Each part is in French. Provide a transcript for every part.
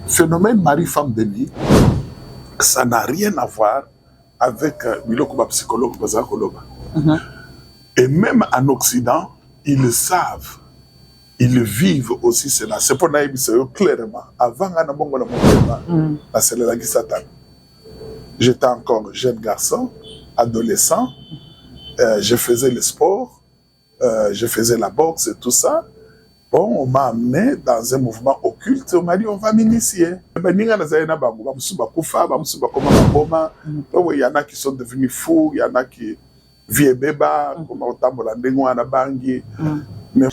Phénomène mari-femme de nuit, ça n'a rien à voir avec le psychologue. Et même en Occident, ils savent, ils vivent aussi cela. C'est pour ça clairement. Avant, j'étais encore jeune garçon, adolescent, je faisais le sport, je faisais la boxe et tout ça. Bon, on m'a amené dans un mouvement occulte, on m'a dit on va m'initier. Il y en a qui sont devenus fous, il y en a qui vivent bébé, comme mais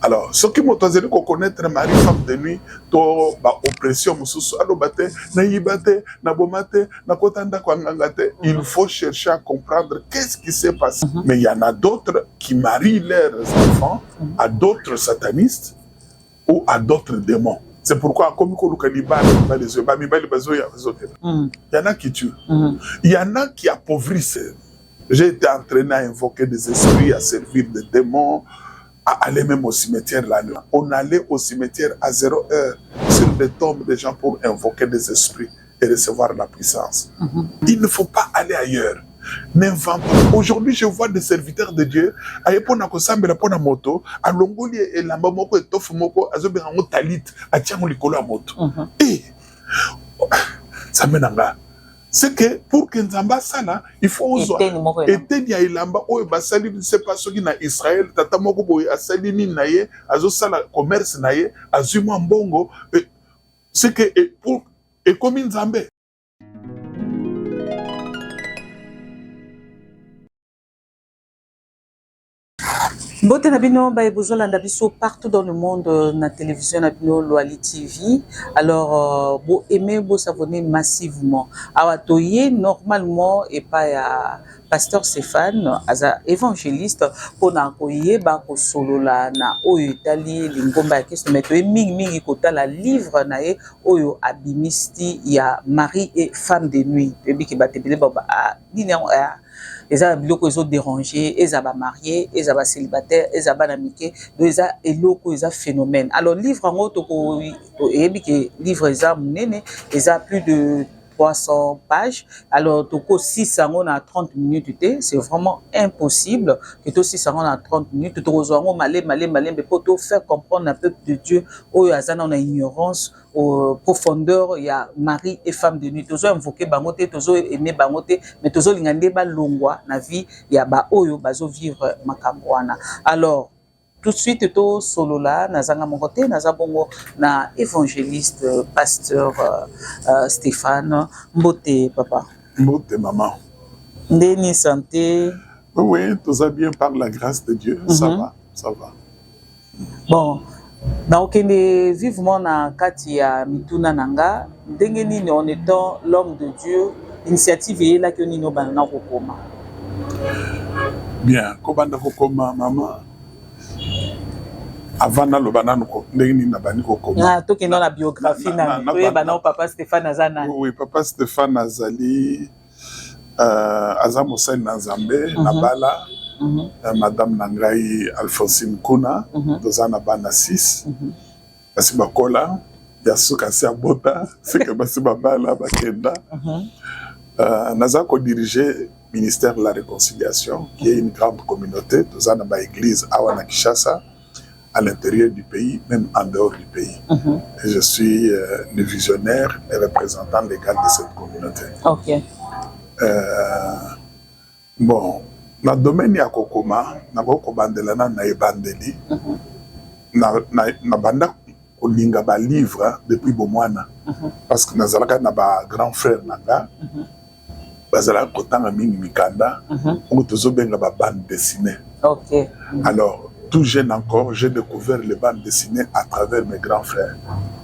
alors, ce qui m'a dit qu'on connaît mari femme de nuit, to ba oppression mususu alo bate na yibate na bomate na kotanda kwa ngangate. Il faut chercher à comprendre qu'est-ce qui s'est passé. Mais il y en a d'autres qui marient leurs enfants à d'autres satanistes ou à d'autres démons. C'est pourquoi comme il y en a qui tuent. Il y en a qui appauvrissent. J'ai été entraîné à invoquer des esprits, à servir des démons, à aller même au cimetière la nuit. On allait au cimetière à 0 heure sur les tombes des gens pour invoquer des esprits et recevoir la puissance. Il ne faut pas aller ailleurs. N'invente. Aujourd'hui, je vois des serviteurs de Dieu. Ayepona kosambela pona moto, alongoli et la mamoko et tofu moko, azobera mo talit, atiamo likolo a moto. Et ça menanga. C'est que pour que Nzamba sala, il faut oser. Et ya ilamba o basali ne sait pas ce qui na Israël, tata moko boy asali ni naye, azo sala commerce naye, azuma mbongo. C'est que pour et comme Nzambe. Mbote nabino ba ebozola ndabiso partout dans le monde na télévision nabino Loali TV. Alors bo aimer bo s'abonner massivement. Awatoye normalement et pas ya pasteur Stéphane aza évangéliste pour na koye ba ko solola na oyo itali lingomba ya kesto meto mingi kota la livre na ye oyo abimisti ya mari et femme de nuit. Ebi ki batebele ba nini ils ont biloko ils ont dérangé, ils ont marié, ils ont célibataire, ils ont banamike, donc ils ont eloko, ils ont phénomène. Alors livre en autre livre ils ont mené, ils ont plus de 300 pages. Alors toko 600 on a 30 minutes, c'est vraiment impossible que tout 600 on a 30 minutes, tout rejoindre malé mais pour tout faire comprendre un peuple de Dieu, où il y a une ignorance au profondeur, il y a mari et femme de nuit. Toujours invoqué bangote, toujours aimé bangote, mais toujours l'ingandé ba longwa na vie, il y a ba oyo bazo vivre makambwana. Alors tout de suite to solo là nazanga mongote nazabongo na évangéliste pasteur Stéphane Mbote papa. Mbote maman. Ndeni santé. Oui, tout ça bien par la grâce de Dieu, ça va. Bon. Donc, on est vivement na kati ya mituna nanga ndenge nini en étant l'homme de Dieu initiative est là que nino banana kokoma. Bien, kobanda kokoma maman. Avant le banane ko ndenge nini na bani kokoma. Ah, to ke na biographie na to banana papa Stéphane Azana. Oui, papa Stéphane Azali Azamosai Nzambe na bala. Madame Nangai Alphonsine Kuna, Dozana Bana 6, Basiba Kola, Yasuka Siabota, c'est que Basiba Bala Bakenda. Nazako dirigeait le ministère de la Réconciliation, qui est une grande communauté, Dozana Ba Église Awana Kishasa, à l'intérieur du pays, même en dehors du pays. Et je suis le visionnaire et représentant légal de cette communauté. Ok. Bon. Na domaine ya kokoma na kobandelana na ebandeli na banda kolinga ba livre depuis bomwana parce que nazalaka na ba grand frère nanga bazalaka kotanga mingi mikanda on tozo benga ba bande dessinée. OK. Alors tout jeune encore j'ai découvert les bandes dessinées à travers mes grands frères,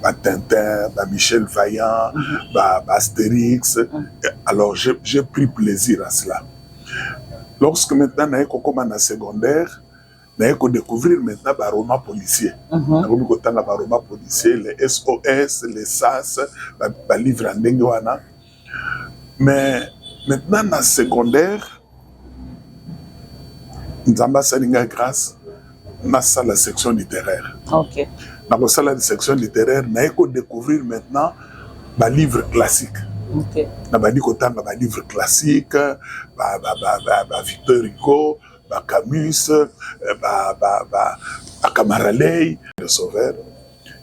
ba Tintin, ba Michel Vaillant, ba Astérix. Alors j'ai pris plaisir à cela. Lorsque maintenant naïe commence en secondaire, naïe découvrir maintenant les romans policiers. Les romans policiers, les SOS, les SAS, les livres en dengue. Mais maintenant dans secondaire, nous avons grâce à la section littéraire. Ok. Dans la section littéraire, je vais découvrir maintenant les livres classiques. Ok. Je vais découvrir les livres classiques, Victor Hugo, Camus, Camaralei, le Sauveur.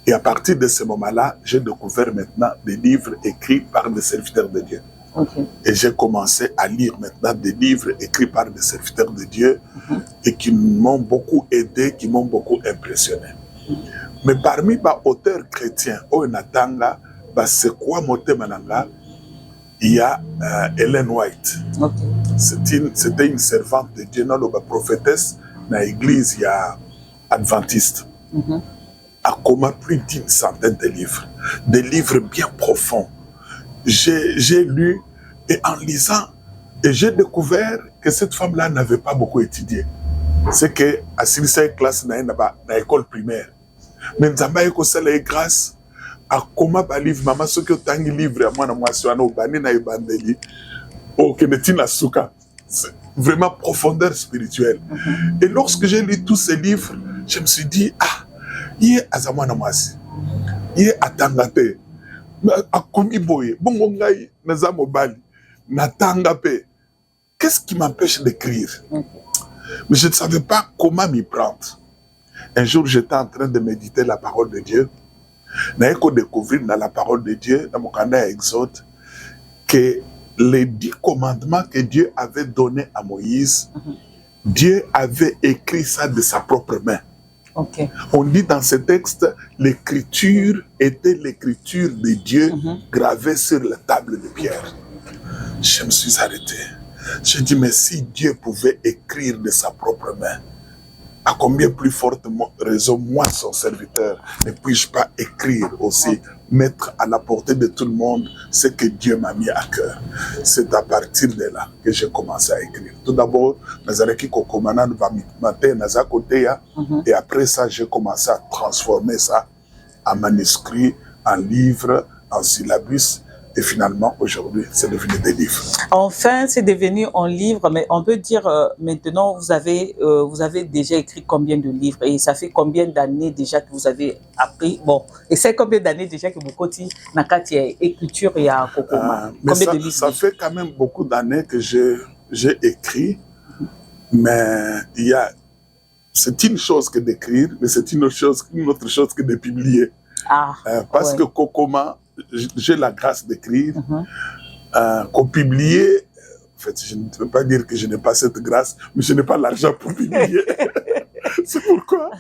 Et à partir de ce moment-là, j'ai découvert maintenant des livres écrits par des serviteurs de Dieu. Okay. Et j'ai commencé à lire maintenant des livres écrits par des serviteurs de Dieu et qui m'ont beaucoup aidé, qui m'ont beaucoup impressionné. Mais parmi les auteurs chrétiens, c'est quoi Motemananga? Il y a Ellen White. Okay. C'était une servante de Dieu, une prophétesse dans l'église adventiste. A commun plus d'une centaine de livres, des livres bien profonds. J'ai lu et en lisant, et j'ai découvert que cette femme-là n'avait pas beaucoup étudié. C'est que à cette classe dans l'école primaire. Mais nous avons eu grâce à comment les livres, maman, ce que tu as livre à moi, je suis en Obani, na Ibandeli, au Kenetina Souka. C'est vraiment profondeur spirituelle. Et lorsque j'ai lu tous ces livres, je me suis dit, ah, il est azamana mwasi, il est atangate, akomi boye, bongo ngai naza mobali, natangape. Qu'est-ce qui m'empêche d'écrire? Mais je ne savais pas comment m'y prendre. Un jour, j'étais en train de méditer la parole de Dieu. J'ai découvert dans la parole de Dieu, dans mon canal Exode, que les 10 commandements que Dieu avait donnés à Moïse, Dieu avait écrit ça de sa propre main. Okay. On dit dans ce texte, l'écriture était l'écriture de Dieu gravée sur la table de pierre. Je me suis arrêté. J'ai dit, mais si Dieu pouvait écrire de sa propre main, à combien plus forte raison, moi, son serviteur, ne puis-je pas écrire aussi, mettre à la portée de tout le monde ce que Dieu m'a mis à cœur. C'est à partir de là que j'ai commencé à écrire. Tout d'abord, et après ça, j'ai commencé à transformer ça en manuscrit, en livre, en syllabus. Et finalement, aujourd'hui, c'est devenu des livres. Enfin, c'est devenu un livre, mais on peut dire maintenant, vous avez déjà écrit combien de livres et ça fait combien d'années déjà que vous avez appris? Bon, et c'est combien d'années déjà que vous continuez dans l'écriture et à Kokoma? Combien de livres? Ça fait quand même beaucoup d'années que j'ai écrit, mais c'est une chose que d'écrire, mais c'est une autre chose que de publier. Ah, parce que Kokoma, j'ai la grâce d'écrire, qu'on publier, en fait, je ne peux pas dire que je n'ai pas cette grâce, mais je n'ai pas l'argent pour publier. C'est pourquoi,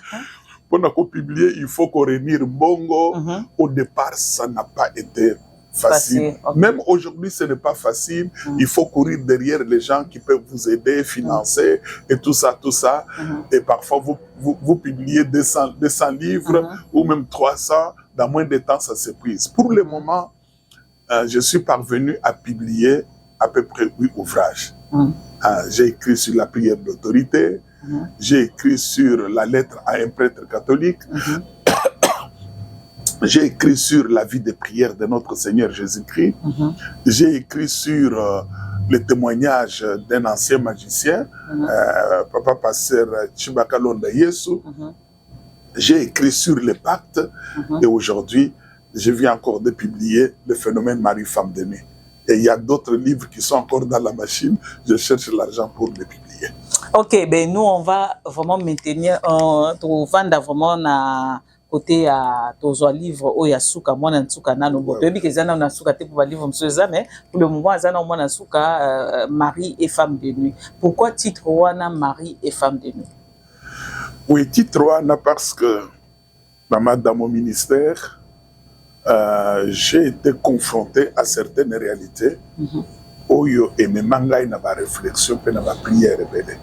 pour publier, il faut qu'on réunisse Bongo. Au départ, ça n'a pas été facile. Okay. Même aujourd'hui, ce n'est pas facile. Il faut courir derrière les gens qui peuvent vous aider, financer, et tout ça, tout ça. Et parfois, vous publiez 200 livres, ou même 300. Dans moins de temps, ça s'épuise. Pour le moment, je suis parvenu à publier à peu près 8 ouvrages. J'ai écrit sur la prière d'autorité, j'ai écrit sur la lettre à un prêtre catholique, j'ai écrit sur la vie de prière de notre Seigneur Jésus-Christ, j'ai écrit sur le témoignage d'un ancien magicien, Papa Pasteur Chibaka Londa Yesu. J'ai écrit sur les pactes et aujourd'hui, je viens encore de publier le phénomène Marie-Femme de nuit. Et il y a d'autres livres qui sont encore dans la machine. Je cherche l'argent pour les publier. Ok, ben nous, on va vraiment maintenir, vendre vraiment na côté à ton livre ou yasuka moi nsuka nano botebi que zana na suka te pour livre monsieur mais pour le moment zana moi na suka Marie et femme de nuit. Pourquoi titre wana Marie et femme de nuit? Oui, titre wana parce que dans mon ministère, j'ai été confronté à certaines réalités. Oyo et mes mangas na ba réflexion pe na ba prière belé.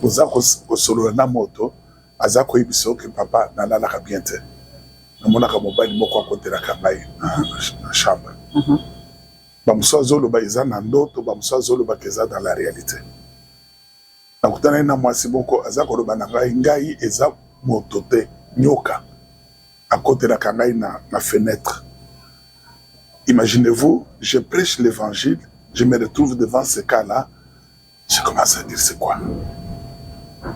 Oza ko solo na moto aza ko ibiso que papa na la ka bien te. Na mona ka mobali moko akote la kambai na chambre. Ba musazo lo ba eza na ndoto, ba musazo lo ba keza dans la réalité. Na kutana na mwasi moko aza ko lo ba na ngai eza moto te nyoka. À côté de la kangai na fenêtre. Imaginez-vous, je prêche l'évangile, je me retrouve devant ce cas-là, je commence à dire c'est quoi?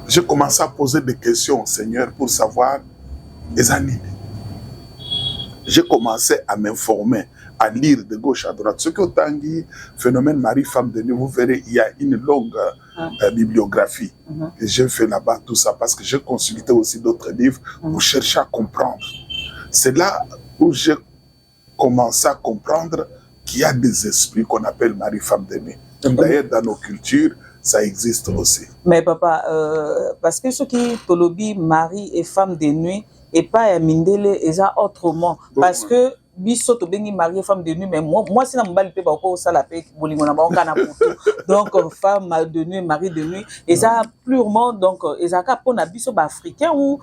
Je commence à poser des questions au Seigneur pour savoir les années. J'ai commencé à m'informer, à lire de gauche à droite. Ce que Tanguy, phénomène Marie-Femme de nuit, vous verrez, il y a une longue bibliographie que j'ai fait là-bas, tout ça, parce que j'ai consulté aussi d'autres livres pour chercher à comprendre. C'est là où j'ai commencé à comprendre qu'il y a des esprits qu'on appelle Marie-Femme de nuit. D'ailleurs, dans nos cultures, ça existe aussi. Mais papa, parce que ceux qui tolobi mari et femme de nuit, et pas à Mindele, et ça autrement. Parce que biso to bengi mari et femme de nuit, mais moi c'est na mbali pe ba ko sala pe bolingo na ba ngana puto. Donc femme de nuit, mari de nuit, et ça purement donc et ça ka pona biso ba africain où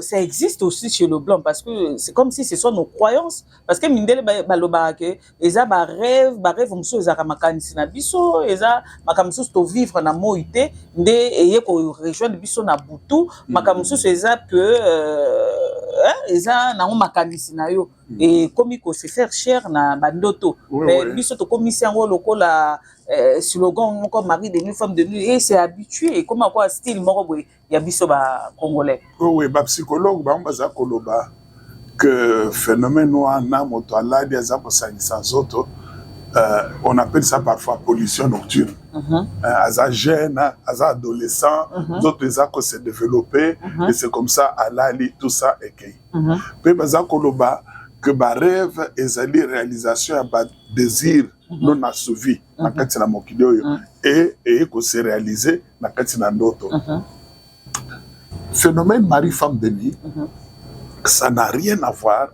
ça existe aussi chez le blanc parce que c'est comme si ce sont nos croyances parce que Mindele ba lo barake et ça ba rêve mso ezaka makanisi na biso et ça makamso to vivre na moité nde eye ko rejoindre biso na butu makamso c'est ça que eza na makanisi na yo et comme il se faire cher na bandoto mais biso to komisi yango lokola slogan comme mari de nuit femme de nuit et c'est habitué comme quoi style moko boy ya biso ba congolais oui ba psychologue ba mbaza koloba que phénomène wana moto aladi azapo sanisa zoto on appelle ça parfois pollution nocturne. Aza jeune, aza adolescent, d'autres ils se développer et c'est comme ça alali tout ça et que. Pe baza koloba que ba rêve ezali réalisation ba désir non assouvi na kati na mokili oyo et ko se réaliser na kati na ndoto. Phénomène Marie-Femme de nuit, ça n'a rien à voir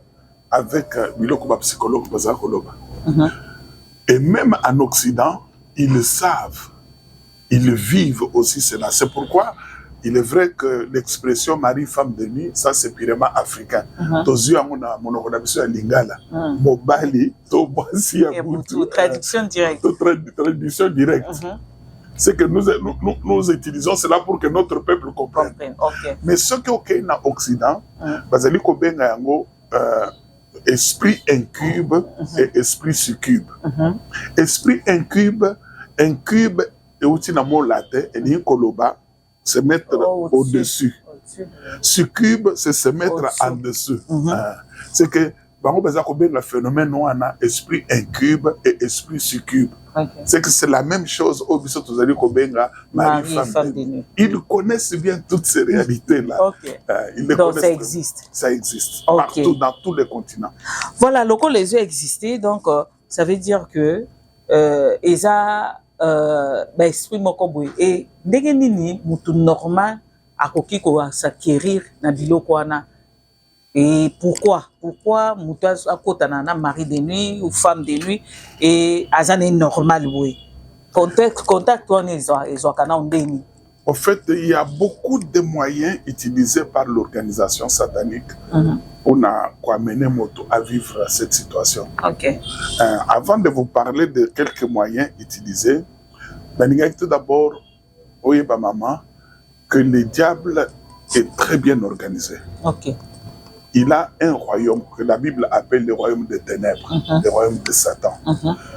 avec biloko ba psychologue baza koloba. Et même en Occident, ils le savent, ils le vivent aussi cela. C'est pourquoi il est vrai que l'expression Marie-Femme de nuit, ça c'est purement africain. Tozu amona monokonabiso ya lingala, mobali to boisi ya butu. Traduction directe. Traduction directe. C'est que nous utilisons cela pour que notre peuple comprenne. Mais ce qui est en Occident, bazali ko benga yango esprit incube et esprit succube. Esprit incube et outil na mot latin et ni koloba se mettre au-dessus. Succube c'est se mettre en dessous. C'est que bango baza ko benga phénomène wana esprit incube et esprit succube. C'est que c'est la même chose au biso tozali ko benga Marie-Femme de nuit. Ils connaissent bien toutes ces réalités là. Ils les donc connaissent. ça existe. Ça existe partout dans tous les continents. Voilà, lorsque les yeux existaient, donc ça veut dire que eza esprit moko boy et ndenge nini mutu normal akoki ko s'acquérir na biloko wana. Et pourquoi mutu akotana na mari de nuit ou femme de nuit et azane normal oui. Contact on ezwakana ndeni. En fait, il y a beaucoup de moyens utilisés par l'organisation satanique pour amener Moto à vivre cette situation. Avant de vous parler de quelques moyens utilisés, tout d'abord, oyeba maman, que le diable est très bien organisé. Il a un royaume que la Bible appelle le royaume des ténèbres, le royaume de Satan.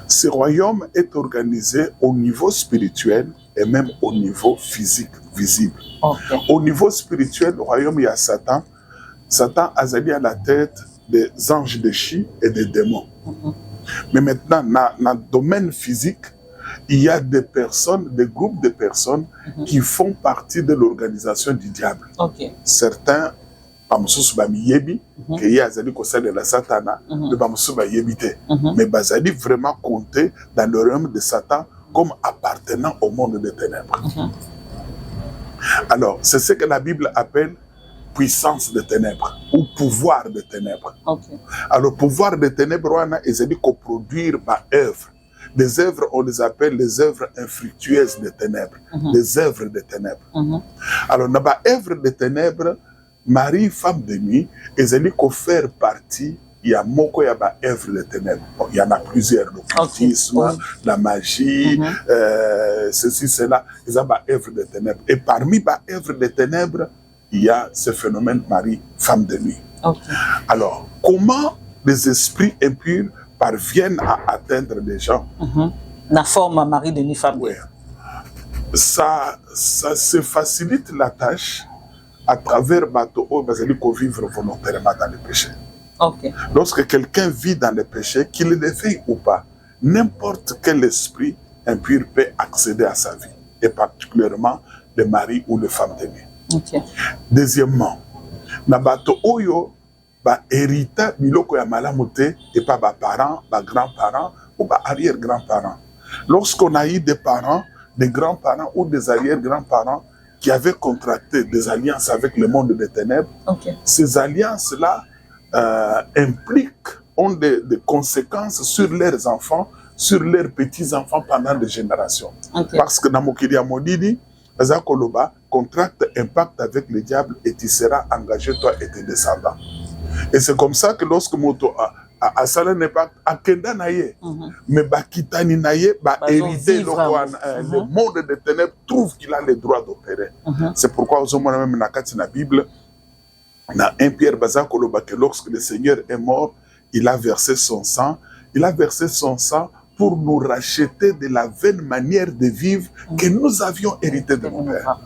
Ce royaume est organisé au niveau spirituel et même au niveau physique, visible. Au niveau spirituel, le royaume, il y a Satan. Satan a zali à la tête des anges déchus et des démons. Mais maintenant, dans le domaine physique, il y a des personnes, des groupes de personnes qui font partie de l'organisation du diable. Certains, bamususu bamiyebi que y a zali kosa de la satana de bamususu bayebite mais bazali vraiment compté dans le royaume de Satan comme appartenant au monde des ténèbres. Alors c'est ce que la Bible appelle puissance des ténèbres ou pouvoir des ténèbres. Alors pouvoir des ténèbres wana ezali ko produire ba œuvre. Les œuvres, on les appelle les œuvres infructueuses des ténèbres, les œuvres des ténèbres. Alors dans ba œuvre des ténèbres, Marie, femme de nuit, ezali ko faire partie, il y a moko ya ba œuvre des ténèbres. Bon, il y en a plusieurs, l'occultisme, la magie, ceci, cela, ils ont ba œuvre des ténèbres. Et parmi ba œuvre des ténèbres, il y a ce phénomène Marie, femme de nuit. Alors, comment les esprits impurs parviennent à atteindre des gens? La forme Marie de nuit, femme. Ça se facilite la tâche à travers bateau, vous allez vivre volontairement dans le péché. Ok. Lorsque quelqu'un vit dans le péché, qu'il le veuille ou pas, n'importe quel esprit impur peut accéder à sa vie, et particulièrement le mari ou les femmes de nuit. Ok. Deuxièmement, na bato oyo ba hérita biloko ya malamu te et pas ba parents, ba grands-parents ou ba arrière-grands-parents. Lorsqu'on a eu des parents, des grands-parents ou des arrière-grands-parents qui avaient contracté des alliances avec le monde des ténèbres, Ok. ces alliances-là ont des conséquences sur leurs enfants, sur leurs petits-enfants pendant des générations. Ok. Parce que dans Mokili Amodidi, Azakoloba contracte impact avec le diable et tu seras engagé, toi et tes descendants. Et c'est comme ça que lorsque Moto a salé impact, a kenda naye, mais bakitani naye, ba hérité le monde des ténèbres trouve qu'il a le droit d'opérer. C'est pourquoi aux hommes même dans la Bible, dans 1 Pierre Bazakoloba, que lorsque le Seigneur est mort, il a versé son sang. Il a versé son sang pour nous racheter de la vaine manière de vivre que nous avions hérité de nos pères.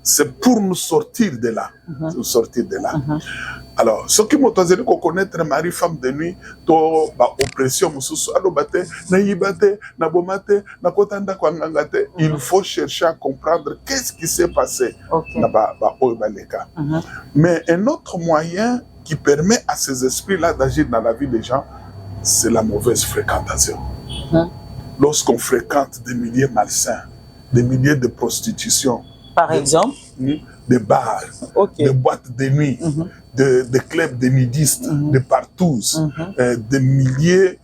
C'est pour nous sortir de là. Nous sortir de là. Alors, ce qui m'a dit qu'on connaître mari, femme de nuit, to ba oppression, il faut chercher à comprendre qu'est-ce qui s'est passé. Mais un autre moyen qui permet à ces esprits-là d'agir dans la vie des gens, c'est la mauvaise fréquentation. Lorsqu'on fréquente des milieux malsains, des milieux de prostitution, par exemple, des bars, des boîtes de nuit, des clubs de nudistes, de partous, des milieux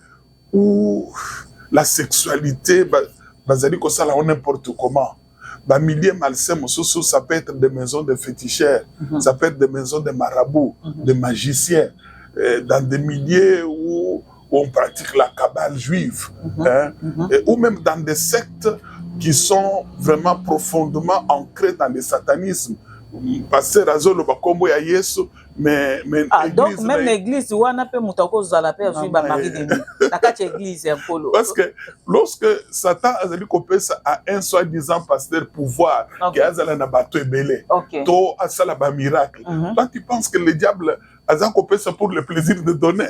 où la sexualité, on n'importe comment. Dans milieu malsain, ça peut être des maisons de féticheurs, ça peut être des maisons de marabouts, de magiciens, dans des milieux où on pratique la cabale juive, ou même dans des sectes qui sont vraiment profondément ancrés dans le satanisme. Pasteur Azolo Bakombo ya Yesu, mais donc même l'église wana pe mutako zala pe azui ba mari de nuit. Nakati église un polo. Parce que lorsque Satan azali kopesa à un soi-disant pasteur pouvoir qui azala na bato ebele, to asala ba miracle. Là tu penses que le diable azali kopesa pour le plaisir de donner.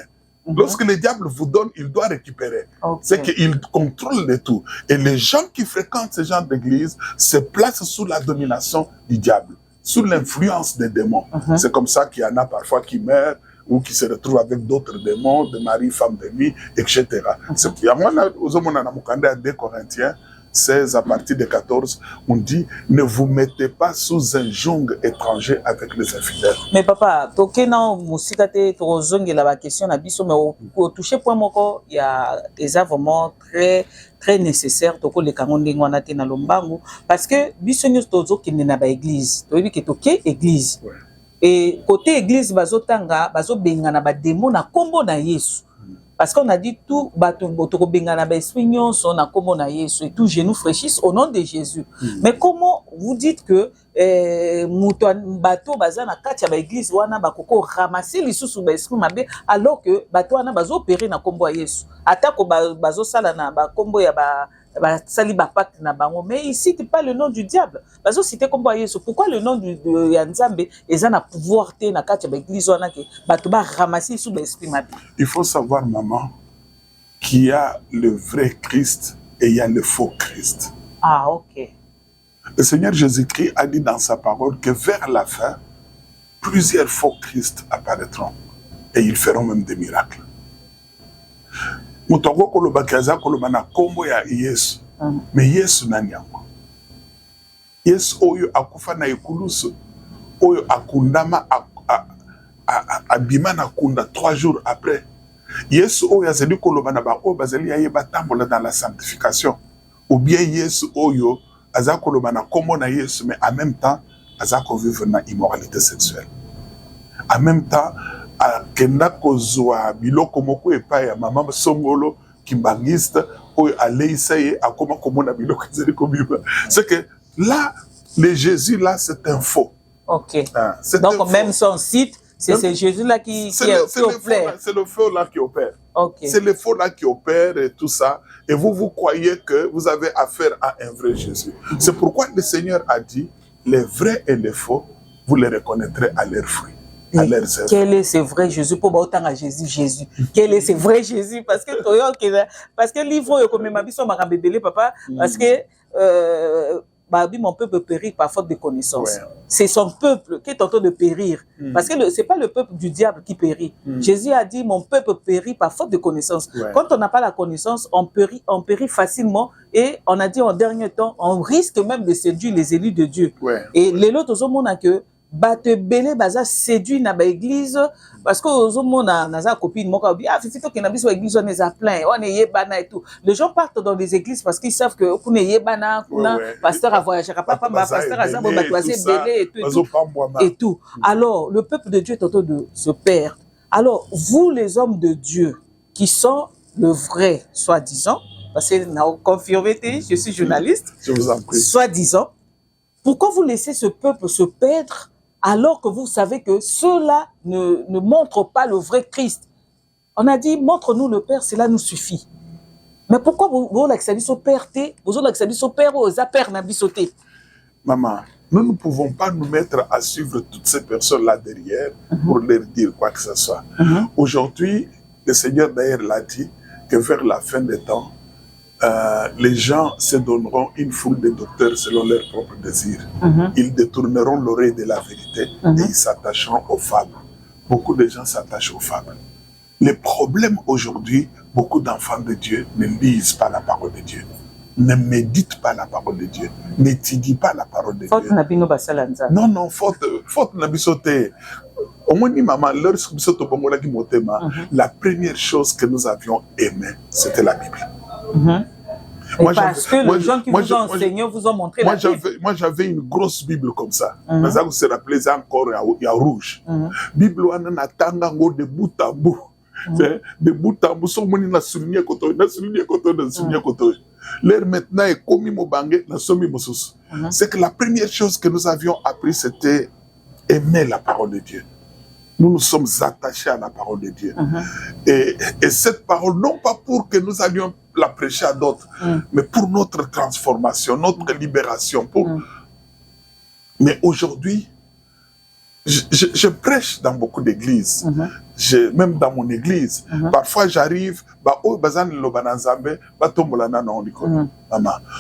Lorsque le diable vous donne, il doit récupérer. C'est qu'il contrôle le tout. Et les gens qui fréquentent ce genre d'église se placent sous la domination du diable, sous l'influence des démons. C'est comme ça qu'il y en a parfois qui meurent ou qui se retrouvent avec d'autres démons, de mari, femme de nuit, etc. C'est pour ça que 2 Corinthiens 16 à partir de 14, on dit ne vous mettez pas sous un joug étranger avec les infidèles. Mais papa, toke na musika te to zongela ba question na biso mais au toucher point moko il y a des vraiment très nécessaire to ko le kango ndenge wana te na lombango parce que biso nyos tozo kende na ba église to yebi ke toke église et côté église bazotanga bazobenga na ba démon na kombo na Yesu. Parce qu'on a dit tout, et tout genou fraîchisse au nom de Jésus. Mais comment vous dites que bateau bazana katia ba église wana bakoko ramasser les sous ba esprit mabe alors que bateau wana bazo opérer na kombo ya Yesu. Atako bazo sala na ba kombo ya ba sali ba pacte na bango, mais ici c'est pas le nom du diable. Bazo cité kombo ya Yesu. Pourquoi le nom de ya Nzambe ezana pouvoir te na katia ba église wana ke bateau ba ramasser sous ba esprit mabe? Il faut savoir, maman, qu'il y a le vrai Christ et il y a le faux Christ. Ah, ok. Le Seigneur Jésus-Christ a dit dans sa parole que vers la fin, plusieurs faux Christ apparaîtront et ils feront même des miracles. Mutoko koloba kaza koloba na kombo ya Yesu. Mais Yesu nani yango? Yesu oyo akufa na ekulusu, oyo akundama abima na kunda 3 jours après. Yesu oyo azali koloba na ba oyo bazali yeba tambola dans la sanctification. Ou bien Yesu oyo azali koloba na kombo na Yesu mais en même temps azali vivre na immoralité sexuelle. En même temps akenda kozwa biloko moko epai ya mama songolo kimbangiste oyo aleisa ye akoma komona biloko ezali kobiba. C'est que là le Jésus là c'est un faux. OK. Donc même son site c'est Jésus-là qui opère. C'est le faux là qui opère. Okay. C'est le faux là qui opère et tout ça. Et vous croyez que vous avez affaire à un vrai Jésus. C'est pourquoi le Seigneur a dit, les vrais et les faux, vous les reconnaîtrez à leurs fruits. À leurs œuvres. Quel est ce vrai Jésus pour autant à Jésus? Quel est ce vrai Jésus? Parce que le livre comme ma biso m'a bébélé papa parce que mon peuple périt par faute de connaissance. Ouais. C'est son peuple qui est en train de périr. Parce que c'est pas le peuple du diable qui périt. Jésus a dit mon peuple périt par faute de connaissance. Ouais. Quand on n'a pas la connaissance, on périt facilement et on a dit en dernier temps, on risque même de séduire les élus de Dieu. Ouais. Et les autres hommes ont que bate belé baza séduit na ba église parce que aux hommes na copine moko ah fifito que na biso église on est à plein on est yebana et tout. Les gens partent dans les églises parce qu'ils savent que kuna yebana kuna pasteur a voyagé papa pasteur a zabo batoisé belé et tout. Alors le peuple de Dieu est en train de se perdre. Alors vous les hommes de Dieu qui sont le vrai soi-disant parce que na confirmé je suis journaliste. Je vous en prie. Soi-disant pourquoi vous laissez ce peuple se perdre alors que vous savez que ceux-là ne montrent pas le vrai Christ? On a dit, montre-nous le Père, cela nous suffit. Mais pourquoi vous l'accédez au Père, vous l'accédez au Père ou aux Père n'a sauté? Maman, nous ne pouvons pas nous mettre à suivre toutes ces personnes-là derrière pour leur dire quoi que ce soit. Aujourd'hui, le Seigneur d'ailleurs l'a dit que vers la fin des temps, les gens se donneront une foule de docteurs selon leurs propres désirs. Ils détourneront l'oreille de la vérité et ils s'attacheront aux fables. Beaucoup de gens s'attachent aux fables. Le problème aujourd'hui, beaucoup d'enfants de Dieu ne lisent pas la parole de Dieu, ne méditent pas la parole de Dieu, n'étudient pas la parole de Dieu. Non, non, faute n'abisote. Au moins, maman, la première chose que nous avions aimée, c'était la Bible. Parce que les gens qui vous ont enseigné vous ont montré la Bible. Moi, j'avais une grosse Bible comme ça. Mais ça, vous se rappelez, c'est encore il y a rouge. Bible, on a tango de bout à bout. De bout à bout, on a souligné koto, l'air maintenant est commis mon bangé, la somme moussous. C'est que la première chose que nous avions appris, c'était aimer la parole de Dieu. Nous nous sommes attachés à la parole de Dieu. Et cette parole, non pas pour que nous allions la prêcher à d'autres, mais pour notre transformation, notre libération. Mais aujourd'hui, je prêche dans beaucoup d'églises, même dans mon église. Parfois, j'arrive,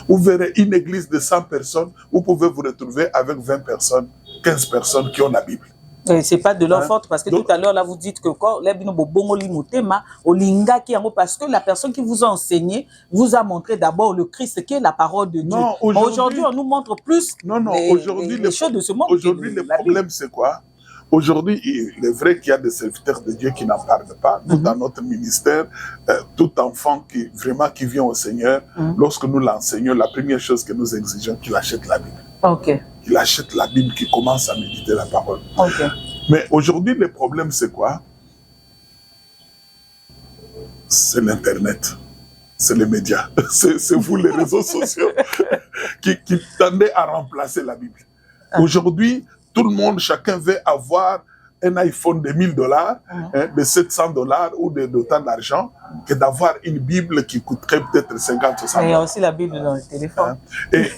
vous verrez une église de 100 personnes, vous pouvez vous retrouver avec 20 personnes, 15 personnes qui ont la Bible. C'est pas de leur faute parce que tout à l'heure là vous dites que parce que la personne qui vous a enseigné vous a montré d'abord le Christ qui est la parole de Dieu. Non, aujourd'hui on nous montre plus les choses de ce monde. Aujourd'hui le problème c'est quoi? Aujourd'hui, il est vrai qu'il y a des serviteurs de Dieu qui n'en parlent pas. Nous, dans notre ministère, tout enfant qui vient au Seigneur, lorsque nous l'enseignons, la première chose que nous exigeons, qu'il achète la Bible. Qu'il achète la Bible, qu'il commence à méditer la parole. Mais aujourd'hui, le problème, c'est quoi? C'est l'Internet. C'est les médias. C'est vous, les réseaux sociaux, qui tendaient à remplacer la Bible. Aujourd'hui, tout le monde, chacun veut avoir un iPhone de $1000, de $700 ou d'autant d'argent, que d'avoir une Bible qui coûterait peut-être 50 ou 100 $. Mais il y a aussi la Bible dans le téléphone. Mais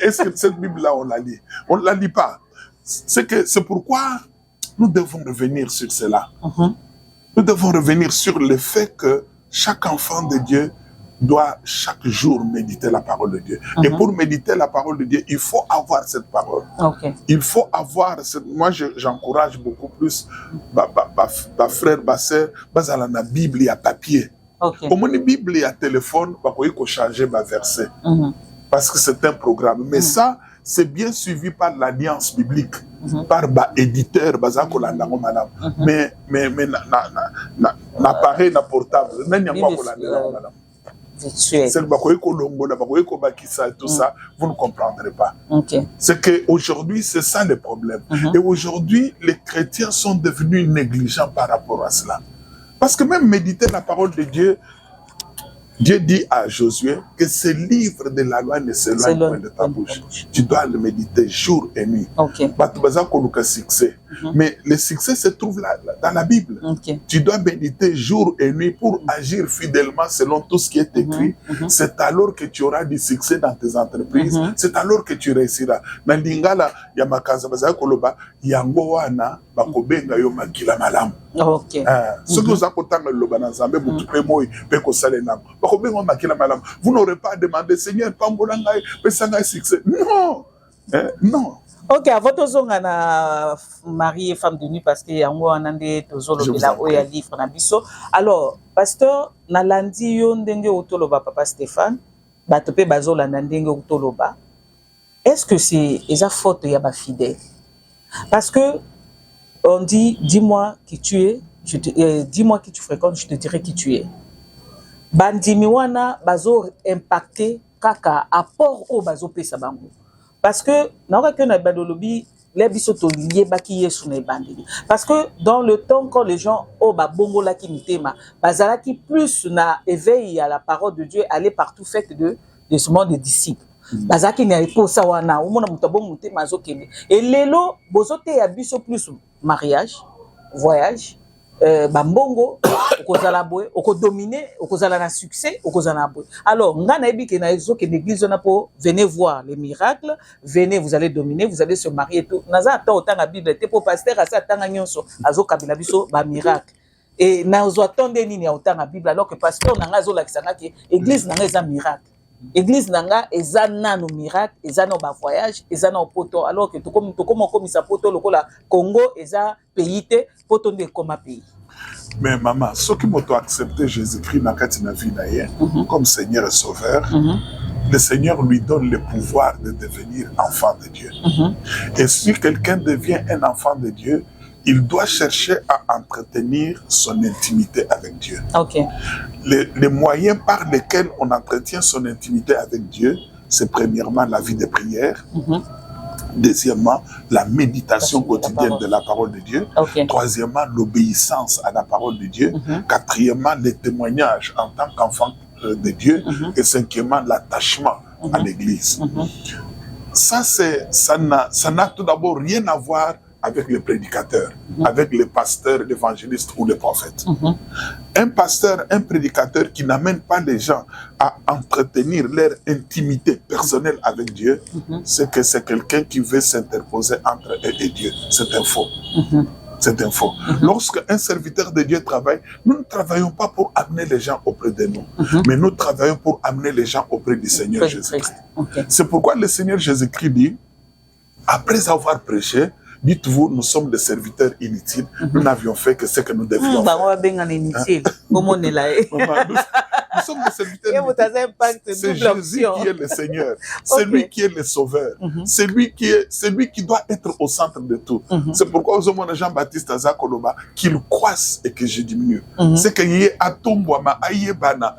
est-ce que cette Bible-là, on la lit? On ne la lit pas. C'est pourquoi nous devons revenir sur cela. Nous devons revenir sur le fait que chaque enfant de Dieu doit chaque jour méditer la parole de Dieu. Et pour méditer la parole de Dieu, il faut avoir cette parole. Il faut avoir moi j'encourage beaucoup plus ma frère, ma soeur, dans la Bible, il y a papier. Comme une Bible, il y a téléphone, il faut changer ma verset. Parce que c'est un programme. Mais ça, c'est bien suivi par l'alliance biblique, par l'éditeur, mais l'appareil portable, c'est tout ça, vous ne comprendrez pas. C'est qu'aujourd'hui, c'est ça le problème. Et aujourd'hui, les chrétiens sont devenus négligents par rapport à cela. Parce que même méditer la parole de Dieu, Dieu dit à Josué que ce livre de la loi ne s'éloigne point de ta bouche. Tu dois le méditer jour et nuit. Mais le succès se trouve là, dans la Bible. Tu dois méditer jour et nuit pour agir fidèlement selon tout ce qui est écrit. C'est alors que tu auras du succès dans tes entreprises. C'est alors que tu réussiras. Na lingala ya makaza bazaya koloba yango wana bakobenga yo makila malamu. OK. Ce que vous apportez loba na Nzambe mutu pe moyi pe ko sale nango. Bakobenga makila malamu. Vous n'aurez pas à demander Seigneur pambola ngai pe sanga succès. Non. Non. OK, avant tozonga na mari et femme de nuit parce que yango anande tozolobela oya livre na biso. Alors, pasteur nalandi yo ndenge otoloba papa Stéphane, bato pe bazolanda ndenge otoloba. Est-ce que c'est eza faute ya ba fidèle? Parce que on dit dis-moi qui tu es, dis-moi qui tu fréquentes, je te dirai qui tu es. Bandimi wana bazo impacté kaka apport au bazo pesa bango. Parce que na que na badolobi les bisoto lié baki yesu na bandeli. Parce que dans le temps quand les gens au babongo la ki mitema, bazala qui plus na éveil à la parole de Dieu aller partout fait de ce monde des disciples. Bazaki na eposa wana umona mutabo mutema azokende. Et lelo bozote ya biso plus mariage, voyage, bambongo okozala boye okodominer okozala na succès okozala boye. Alors ngana ebi ke na ezoke l'église na po venez voir les miracles, venez vous allez dominer, vous allez se marier tout. Naza ata otanga Bible te po pasteur asa tanga nyonso azokabila biso ba miracle. Et na ozo attendre nini ya otanga Bible alors que pasteur nanga zo lakisanga ke église nanga eza miracle. Église nanga eza nano miracle, eza no ba voyage, eza no poto alors que to comme sa poto lokola Congo eza pays te poto nde koma pays. Mais maman, ceux qui m'ont accepté Jésus-Christ na kati na vie na ye comme Seigneur et Sauveur, le Seigneur lui donne le pouvoir de devenir enfant de Dieu. Et si quelqu'un devient un enfant de Dieu, il doit chercher à entretenir son intimité avec Dieu. OK. Les moyens par lesquels on entretient son intimité avec Dieu, c'est premièrement la vie de prière, deuxièmement, la méditation quotidienne de la parole de Dieu, troisièmement, l'obéissance à la parole de Dieu, quatrièmement, le témoignage en tant qu'enfant de Dieu, et cinquièmement, l'attachement à l'Église. Ça n'a tout d'abord rien à voir avec les prédicateurs, avec les pasteurs, l'évangéliste ou les prophètes. Un pasteur, un prédicateur qui n'amène pas les gens à entretenir leur intimité personnelle avec Dieu, c'est que c'est quelqu'un qui veut s'interposer entre eux et Dieu. C'est un faux. C'est un faux. Lorsque un serviteur de Dieu travaille, nous ne travaillons pas pour amener les gens auprès de nous, mais nous travaillons pour amener les gens auprès du Seigneur Jésus-Christ. C'est pourquoi le Seigneur Jésus-Christ dit, après avoir prêché, dites-vous, nous sommes des serviteurs inutiles. Nous n'avions fait que ce que nous devions faire. Nous sommes des serviteurs inutiles. C'est Jésus qui est le Seigneur. C'est lui qui est le Sauveur. C'est lui qui doit être au centre de tout. C'est pourquoi aux hommes de Jean-Baptiste Azakoloba qu'il croisse et que je diminue. C'est qu'il y ait Atombwama, Ayebana,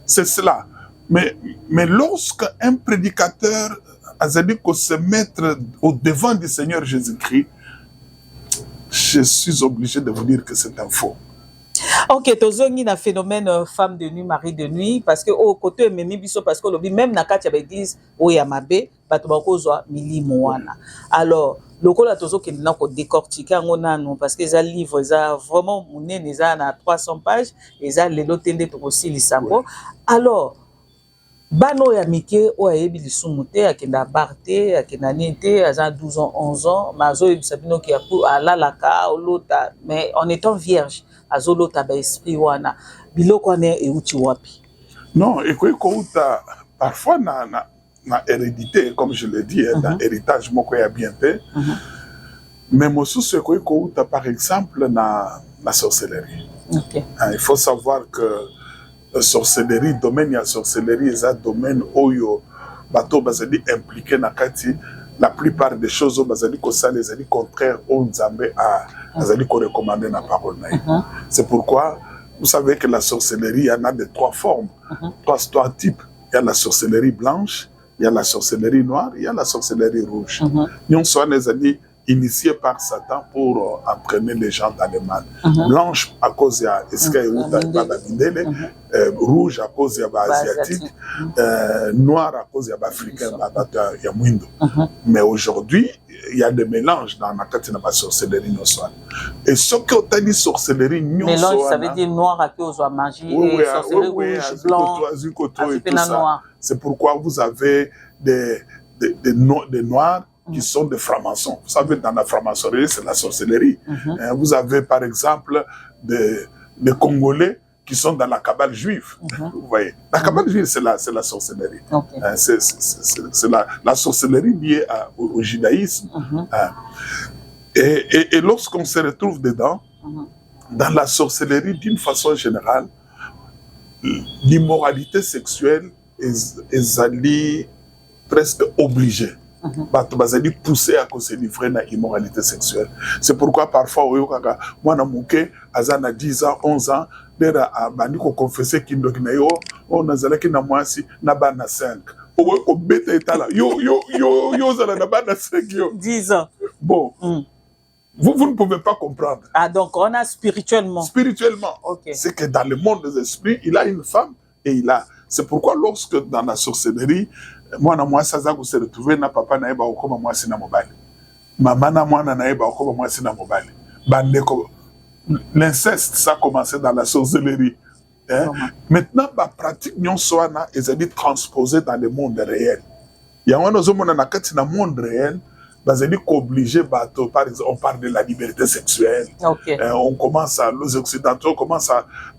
c'est cela. Mais lorsque un prédicateur a dit qu'on se mettre au devant du Seigneur Jésus-Christ, je suis obligé de vous dire que c'est un faux. OK, tozongi na phénomène femme de nuit, mari de nuit, parce que au côté memi biso parce que lobi même na kati ba église oya mabe bato bakozwa milimo wana. Alors lokola tozokende na ko décortiquer ngo nanu parce que eza livre eza vraiment munene eza na 300 pages eza lelo tende to kosilisa ngo. Alors bano ya mike o ayebi lisumu te akenda barte akenda nete aza 12 ans 11 ans mazo ebisabino ki alalaka olota mais en étant vierge azolota ba esprit wana biloko ane euti wapi. Non, ekouta parfois na hérédité comme je le dis dans héritage moko ya bien te. Mais mosusu ekouta par exemple na sorcellerie. Il faut savoir que la sorcellerie, domaine ya sorcellerie, c'est un domaine où yo bateau bazali impliqué na kati. La plupart des choses bazali ko ça les ali contraire au Nzambe a bazali ko recommander na parole na. C'est pourquoi vous savez que la sorcellerie il y en a de trois formes, trois types. Il y a la sorcellerie blanche, il y a la sorcellerie noire, il y a la sorcellerie rouge. Nous sommes les ali initié par Satan pour entraîner les gens dans le mal. Blanche à cause de rouge à cause de asiatique, noir à cause de africain, mais aujourd'hui il y a des mélanges dans la sorcellerie. Et ce que tu as dit sorcellerie, mélange, ça veut dire noir à cause de magie, et sorcellerie rouge, blanc, c'est pourquoi vous avez des noirs qui sont des francs-maçons. Vous savez, dans la franc-maçonnerie, c'est la sorcellerie. Vous avez, par exemple, des Congolais qui sont dans la cabale juive. Vous voyez, la cabale juive, c'est la sorcellerie. C'est la sorcellerie liée au judaïsme. Et lorsqu'on se retrouve dedans, dans la sorcellerie, d'une façon générale, l'immoralité sexuelle est allée presque obligée. Bazali poussé à se livrer à l'immoralité sexuelle. C'est pourquoi parfois, moi, à 10 ans, 11 ans, a bandi ko confesser qu'il na yo on azala ki na mwasi na bana 5 o ko beta etala yo zala na bana 5 yo 10 ans. Bon, vous ne pouvez pas comprendre. Ah, donc on a spirituellement, c'est que dans le monde des esprits, il a une femme et il a. C'est pourquoi lorsque dans la sorcellerie, moi ça se retrouver na papa na eba okoma mwasi na mobali, maman na mwana na eba okoma mwasi na mobali, bandeko. L'inceste, ça a commencé dans la sorcellerie. Maintenant, la pratique est allée transposée dans le monde réel. Il y a un dans le monde réel, obligé, par exemple, on parle de la liberté sexuelle. On commence les Occidentaux commencent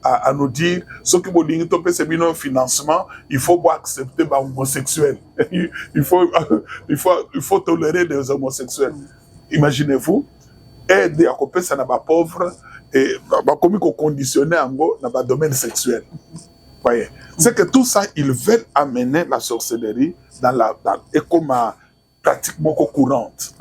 à nous dire, ce qui veut dire financement, il faut accepter les homosexuels. il faut tolérer les homosexuels. Imaginez-vous, aider à couper ça n'a pas pauvre et comme conditionner dans le domaine sexuel. Voyez, c'est que tout ça ils veulent amener la sorcellerie et comme pratiquement courante.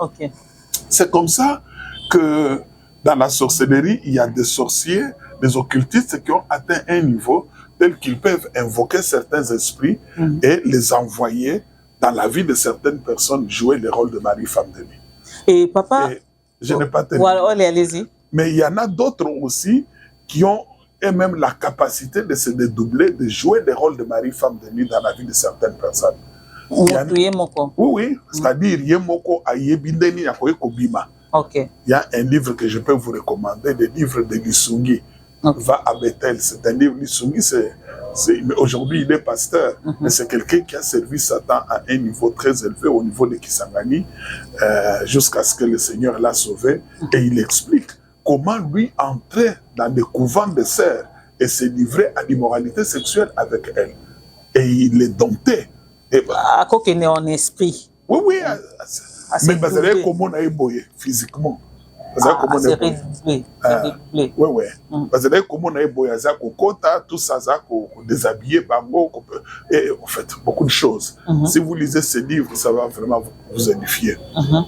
C'est comme ça que dans la sorcellerie il y a des sorciers, des occultistes qui ont atteint un niveau tel qu'ils peuvent invoquer certains esprits et les envoyer dans la vie de certaines personnes jouer le rôle de mari, femme de nuit. Et papa, je n'ai pas terminé. Allez-y. Mais il y en a d'autres aussi qui ont eux-mêmes la capacité de se dédoubler, de jouer des rôles de mari, femme de nuit dans la vie de certaines personnes. Oui, c'est-à-dire Yemoko Ayebindeni Yakoye Kobima. Il y a un livre que je peux vous recommander, le livre de Lisungi. Va à Bethel. C'est un livre, Lisungi, aujourd'hui il est pasteur, mais c'est quelqu'un qui a servi Satan à un niveau très élevé, au niveau de Kisangani, jusqu'à ce que le Seigneur l'a sauvé. Et il explique comment lui entrait dans des couvents de sœurs et se livrait à l'immoralité sexuelle avec elle. Et il les domptait. À quoi qu'il est en esprit. Oui, mais vous avez comment on a éboyé physiquement. C'est réglé. Oui. Parce que comment on a éboyé, tout ça, déshabiller, bango, et en fait, beaucoup de choses. Si vous lisez ce livre, ça va vraiment vous édifier.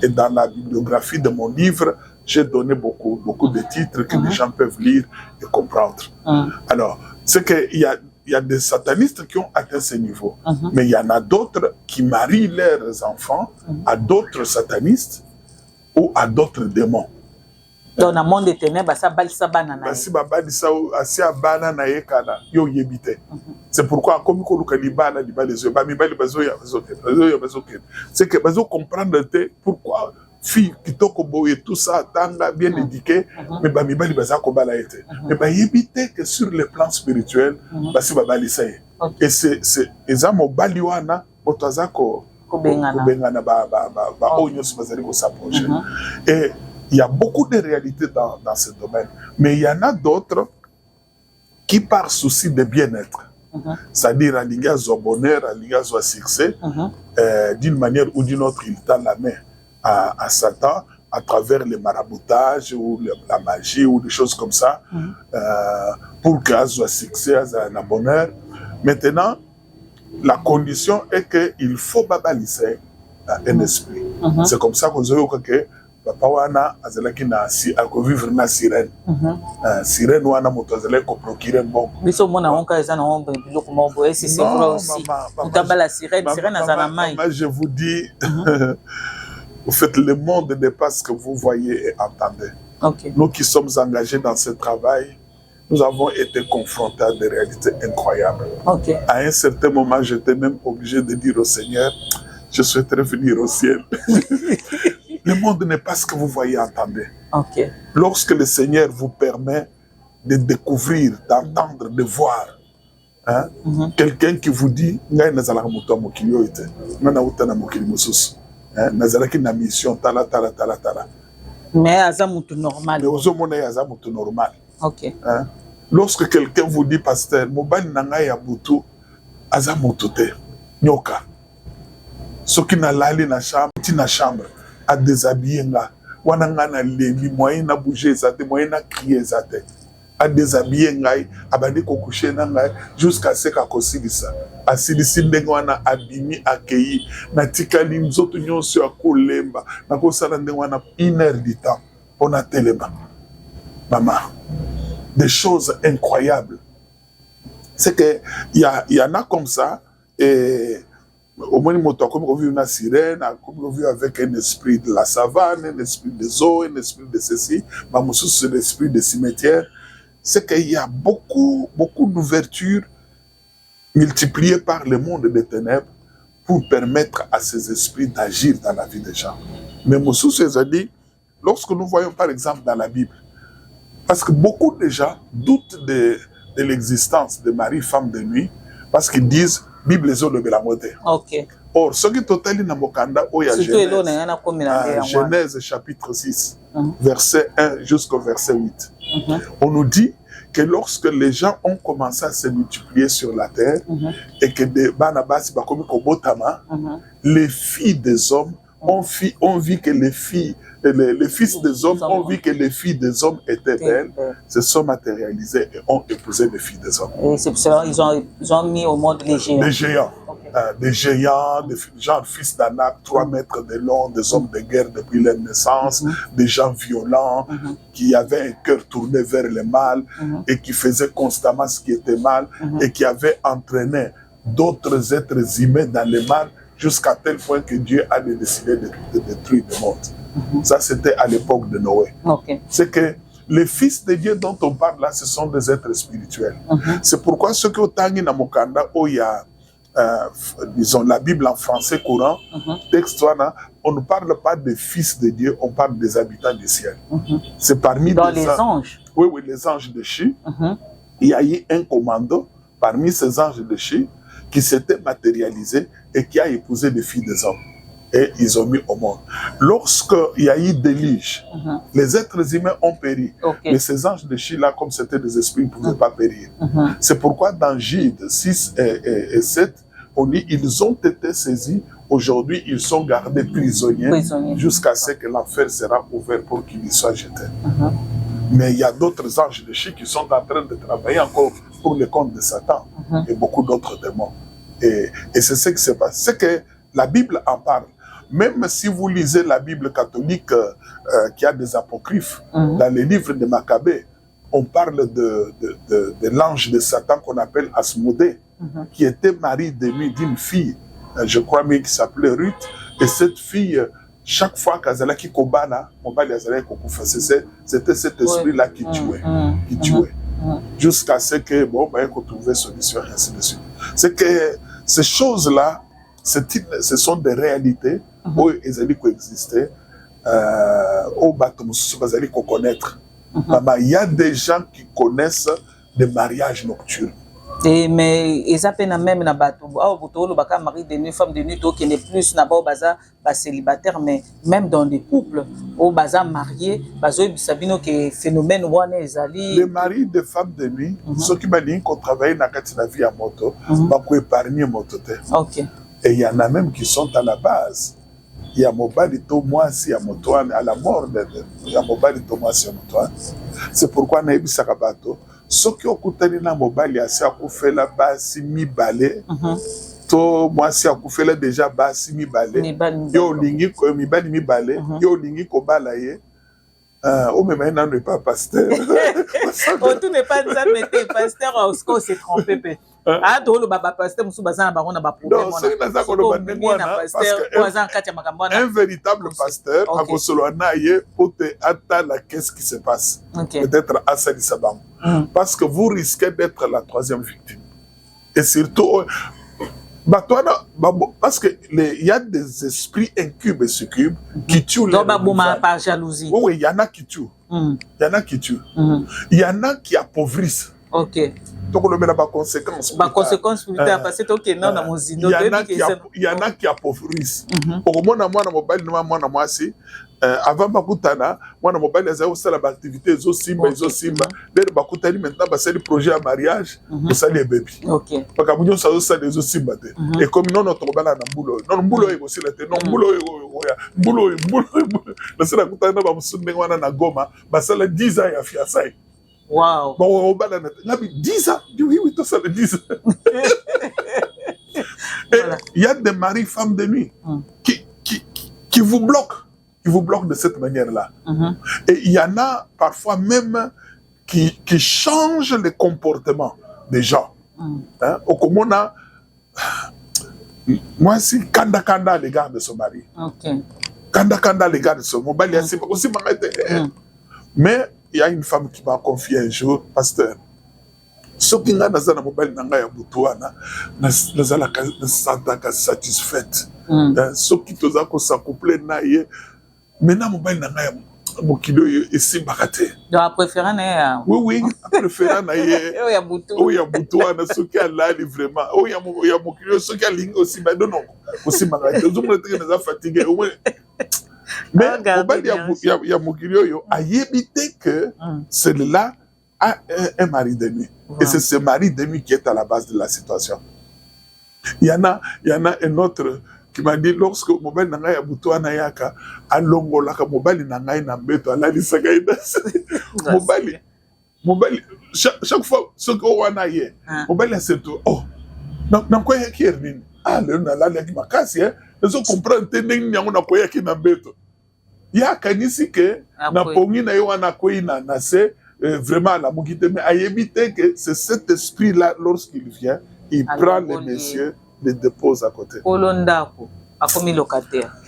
Et dans la bibliographie de mon livre, j'ai donné beaucoup de titres que les gens peuvent lire et comprendre. Alors, c'est qu'il y a des satanistes qui ont atteint ce niveau, mais il y en a d'autres qui marient leurs enfants à d'autres satanistes ou à d'autres démons. Dans le monde des ténèbres, ça balisa banana. C'est pourquoi comme c'est que vous comprendre pourquoi fille qui et tout ça tanga bien éduqué mais bamibali baza ko bala été mais ba yebite que sur le plan spirituel basi babalisa et c'est ezamo baliwana otazako bengana ba onyo bazali ko s'approcher. Et il y a beaucoup de réalités dans ce domaine, mais il y en a d'autres qui par souci de bien-être, c'est-à-dire à l'ingaz au bonheur, à l'ingaz au succès, d'une manière ou d'une autre, il tend la main à Satan à travers le maraboutage ou la magie ou des choses comme ça, pour qu'il soit succès, un bonheur. Maintenant, la condition est qu'il faut babaliser un esprit. C'est comme ça qu'on dit que papa wana azalaki na vivre na sirène. Sirène wana moto azalaki ko procurer bon. Biso mona onka eza na ombe biloko moko et c'est vrai aussi. Utaba la sirène azana mai. Je vous dis Au fait, le monde n'est pas ce que vous voyez et entendez. Ok. Nous qui sommes engagés dans ce travail, nous avons été confrontés à des réalités incroyables. Ok. À un certain moment, j'étais même obligé de dire au Seigneur, je souhaiterais venir au ciel. Le monde n'est pas ce que vous voyez et entendez. Ok. Lorsque le Seigneur vous permet de découvrir, d'entendre, de voir, hein, quelqu'un qui vous dit, ngai nazalaka muto mokili oite, nana utana mokili mususu, hein, nazalaki na mission tala tala tala tala. Mais aza mutu normal. Mais ozo mona yaza mutu normal. Ok. Hein. Lorsque quelqu'un vous dit, pasteur, mobali nanga ya butu, aza mutu te, nyoka. Soki na lali na chambre, ti na chambre, a déshabiller nga, wana nga na lembi, moyen na bouger zate, moyen na crier zate. A déshabiller ngai, abandi ko coucher na ngai, jusqu'à ce ka kosilisa. Asilisi ndenge wana abimi akei, na tikali nzoto nyonso ya kolemba, na kosala ndenge wana 1 heure du temps, on a telema. Maman, des choses incroyables. C'est que il y en a comme ça, et au moins comme on vit une sirène, comme on vit avec un esprit de la savane, un esprit des eaux, un esprit de ceci, mais aussi c'est l'esprit des cimetières. C'est qu'il y a beaucoup d'ouvertures multipliées par le monde des ténèbres pour permettre à ces esprits d'agir dans la vie des gens. Mais Moussou a dit, lorsque nous voyons par exemple dans la Bible, parce que beaucoup de gens doutent de l'existence de Marie, femme de nuit, parce qu'ils disent, Bible est le Belamote. Ok. Or, ce qui est totalement dans Mokanda, il y a Genèse chapitre 6, verset 1 jusqu'au verset 8. On nous dit que lorsque les gens ont commencé à se multiplier sur la terre et que des Banabas, les filles des hommes ont vu que les fils des hommes ont vu que les filles des hommes étaient belles, se sont matérialisées et ont épousé les filles des hommes. Et c'est pour cela qu'ils ont mis au monde les géants. Des géants. Des géants, des genre fils d'Anak, 3 mètres de long, des hommes de guerre depuis leur naissance, des gens violents, qui avaient un cœur tourné vers le mal et qui faisaient constamment ce qui était mal et qui avaient entraîné d'autres êtres humains dans le mal jusqu'à tel point que Dieu a décidé de détruire le monde. Ça, c'était à l'époque de Noé. C'est que les fils de Dieu dont on parle là, ce sont des êtres spirituels. C'est pourquoi ceux qui ont tangi na mokanda, il y a disons la Bible en français courant, texte, on ne parle pas des fils de Dieu, on parle des habitants du ciel. C'est parmi dans les anges. Oui, les anges de Chi. Il y a eu un commando parmi ces anges de Chi qui s'était matérialisé et qui a épousé des filles des hommes. Et ils ont mis au monde. Lorsqu'il y a eu déluge, les êtres humains ont péri. Mais ces anges de Chi là, comme c'était des esprits, ils ne pouvaient pas périr. C'est pourquoi dans Jude 6 et 7, on dit ils ont été saisis. Aujourd'hui, ils sont gardés prisonniers jusqu'à ce que l'enfer sera ouvert pour qu'ils y soient jetés. Mais il y a d'autres anges de Chi qui sont en train de travailler encore pour le compte de Satan et beaucoup d'autres démons. Et c'est ce qui se passe. C'est que la Bible en parle. Même si vous lisez la Bible catholique qui a des apocryphes, dans les livres de Maccabée, on parle de l'ange de Satan qu'on appelle Asmodée, qui était mari d'une fille, je crois bien qui s'appelait Ruth. Et cette fille, chaque fois qu'Azalaki Kobana, c'était cet esprit-là qui tuait. Jusqu'à ce que, bon, ben, qu'on trouvait solution et ainsi de suite. C'est que ces choses-là, ce sont des réalités où ils allaient coexister, où ils allaient connaître. Il y a des gens qui connaissent des mariages nocturnes. Mais ils appellent même na bateau. Mari de nuit, femme de nuit, qui n'est plus na-bas célibataire, mais même dans des couples, au baza mariés, sabino que phénomène wane ezali. Les maris de femmes de nuit, ceux qui m'ont qu'on travaille dans la vie à moto, pas pour épargner moto. Et il y en a même qui sont à la base. Il y a Mobali Tomasi à Motoane, à la mort de il y a Mobali Tomasi à Motoane. C'est pourquoi on a eu Sakabato. Ceux qui ont coupé na Mobali à Sakoufé la base mi balé. To moi si Akoufé la déjà base mi balé. Yo lingi ko mi bali mi balé. Yo lingi ko balaye. Oh mais maintenant n'est pas pasteur. Oh tout n'est pas ça mais pasteur on s'est trompé. Ah, tu le baba pasteur, musu bazana bango na ba problème. Non, c'est naza ko lo bandengwana parce que un véritable pasteur a kosolo na ye pour te attendre qu'est-ce qui se passe. Peut-être à Salisabam. Parce que vous risquez d'être la troisième victime. Et surtout parce que il y a des esprits incubes et succubes qui tuent les par jalousie. Oui, il y en a qui tuent. Il y en a qui tuent. Il y en a qui appauvrissent. OK. Donc on a pas conséquence. Pas conséquence plus tard parce que OK non dans mon zido. Il y en a qui appauvrissent. Au moins moi na mobile na moi si avant bakutana moi na mobile za aussi la activité zo simba dès bakutani maintenant ba c'est le projet à mariage pour ça les bébés. OK. Parce que bunyo ça des zo simba et comme non notre bala na mbulo non mbulo ego aussi la non mbulo na c'est la kutana ba musunde wana na Goma ba ça 10 ans ya fiançailles. Wow. Bon, on va la 10 ans. Oui, tout ça, le 10 ans. Il y a des maris, femmes de nuit qui vous bloquent. Qui vous bloquent de cette manière-là. Et il y en a parfois même qui changent le comportement des gens. Hein? Au Komona, moi, c'est Kanda à l'égard de son mari. Kanda à l'égard de son mari. Mais il y a une femme qui m'a confié un jour, pasteur. Ce qui n'a pas de mobile n'a ya butuana, n'a pas satisfaite. Ce qui te a s'accoupler na ye, maintenant mobile n'a ya mokilo ici bakate. Donc préférant na. Oui, préférant na ye. Oh ya butuana, ce qui a là vraiment. Oh ya mokilo, ce qui a ligne aussi, mais non, aussi bakate. Nous sommes très fatigués. Mais il y a Mokirio a évité que celui-là a un mari de nuit. Et c'est ce mari de nuit qui est à la base de la situation. Il y en a un autre qui m'a dit lorsque mobile n'a ya buto anayaka alongo la ka mobile n'a na mbeto ala lisaka ida mobile chaque fois ce qu'on a ye mobile c'est tout oh na quoi ya kierni le na la ki makasi ils comprennent tending nyango na koya ki na mbeto ya kanisi que na pongi na yo wana koina na c'est vraiment la mugite mais a éviter que c'est cet esprit là lorsqu'il vient il prend les messieurs les dépose à côté.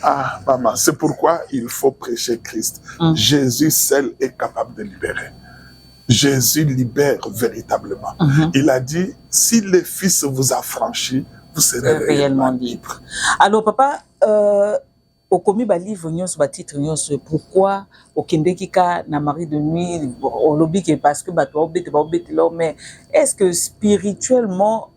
Ah maman, c'est pourquoi il faut prêcher Christ. Jésus seul est capable de libérer. Jésus libère véritablement. Il a dit si le Fils vous a franchi, vous serez réellement libre. Alors papa, au commis ba livre nyos ba titre nyos pourquoi au Kendekika na mari de nuit au lobby que parce que ba toi obete là mais est-ce que spirituellement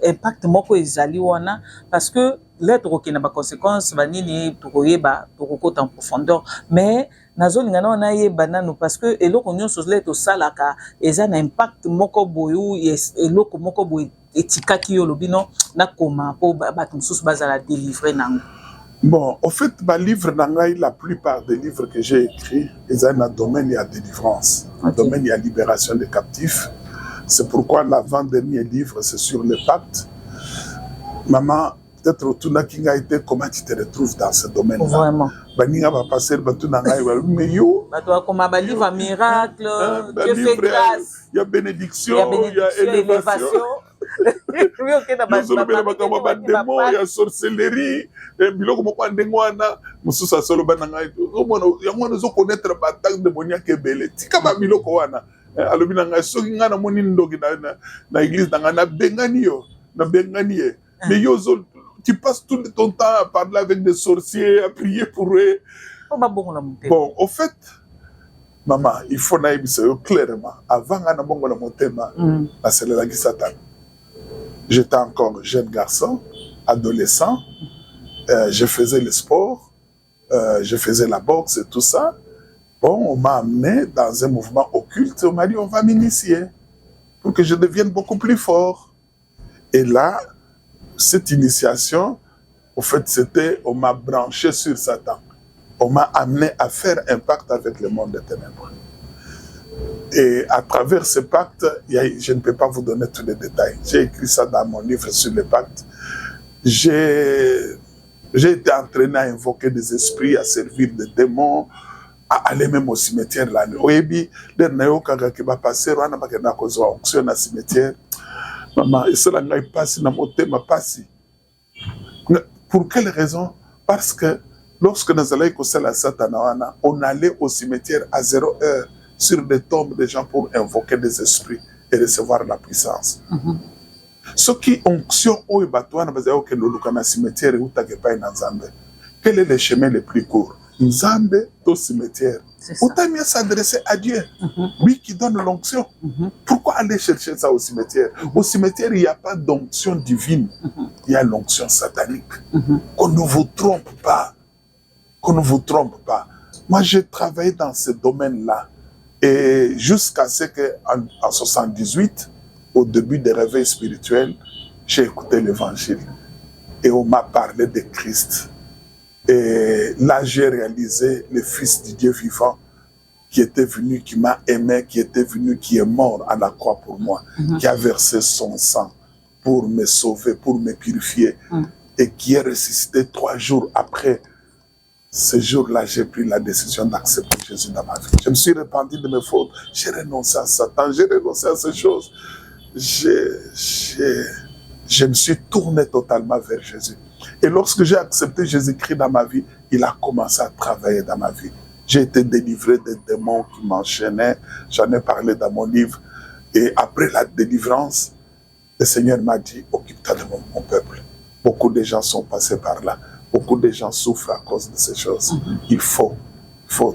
impact moko ezali wana parce que l'être qui n'a pas conséquence banini tokoyeba tokokota en profondeur mais nazolinga na na yeba nanu parce que eloko nyonso l'être salaka eza na impact moko boyu eloko moko boyu etikaki yo lobino na koma po bato mosusu bazala délivrer nango. Bon, au fait, ma livre nangai, la plupart des livres que j'ai écrits, ils ont un domaine il y a délivrance, un domaine il y a libération des captifs. C'est pourquoi l'avant-dernier livre, c'est sur le pacte. Maman, peut-être autour de Kinga été, comment tu te retrouves dans ce domaine-là? Vraiment. Baninga va passer le bateau nangai, mais yo. Toi, comme un livre miracle, Dieu fait grâce. Il y a bénédiction, il y a élévation. Il y a sorcellerie, biloko moko ndengwana mususa solo bananga yango nazo connaître batak démoniaque ebele tika ba biloko wana alobi nanga soki ngana moni ndoki na église na bengani yo na bengani ye mais yo tu passes tout ton temps à parler avec des sorciers à prier pour eux. Bon au fait maman il faut naïbisa yo clairement avant ngana bongo na motema na selela ki Satan. J'étais encore jeune garçon, adolescent, je faisais le sport, je faisais la boxe et tout ça. Bon, on m'a amené dans un mouvement occulte, on m'a dit on va m'initier pour que je devienne beaucoup plus fort. Et là, cette initiation, au fait, c'était, on m'a branché sur Satan. On m'a amené à faire un pacte avec le monde des ténèbres. Et à travers ce pacte, je ne peux pas vous donner tous les détails. J'ai écrit ça dans mon livre sur le pacte. J'ai été entraîné à invoquer des esprits, à servir des démons, à aller même au cimetière la nuit. Oyebi, dernier qui va passer, on a pas onction au cimetière. Maman, et cela n'a pas si dans mon thème passé. Pour quelle raison? Parce que lorsque nous allions à la Satana, on allait au cimetière à 0 heure sur des tombes des gens pour invoquer des esprits et recevoir la puissance. Ce qui onction au Batouana, que nous sommes au cimetière où tu pas dans Nzambe. Quel est le chemin le plus court? Nzambe au cimetière. Autant mieux s'adresser à Dieu, lui qui donne l'onction. Pourquoi aller chercher ça au cimetière? Au cimetière, il n'y a pas d'onction divine, il y a l'onction satanique. Qu'on ne vous trompe pas. Qu'on ne vous trompe pas. Moi, j'ai travaillé dans ce domaine-là. Et jusqu'à ce qu'en 78, au début des réveils spirituels, j'ai écouté l'évangile. Et on m'a parlé de Christ. Et là, j'ai réalisé le Fils du Dieu vivant qui était venu, qui m'a aimé, qui était venu, qui est mort à la croix pour moi, qui a versé son sang pour me sauver, pour me purifier, et qui est ressuscité 3 jours après. Ce jour-là, j'ai pris la décision d'accepter Jésus dans ma vie. Je me suis repenti de mes fautes. J'ai renoncé à Satan, j'ai renoncé à ces choses. Je me suis tourné totalement vers Jésus. Et lorsque j'ai accepté Jésus-Christ dans ma vie, il a commencé à travailler dans ma vie. J'ai été délivré des démons qui m'enchaînaient. J'en ai parlé dans mon livre. Et après la délivrance, le Seigneur m'a dit, occupe-toi de mon peuple. Beaucoup de gens sont passés par là. Beaucoup de gens souffrent à cause de ces choses. Il faut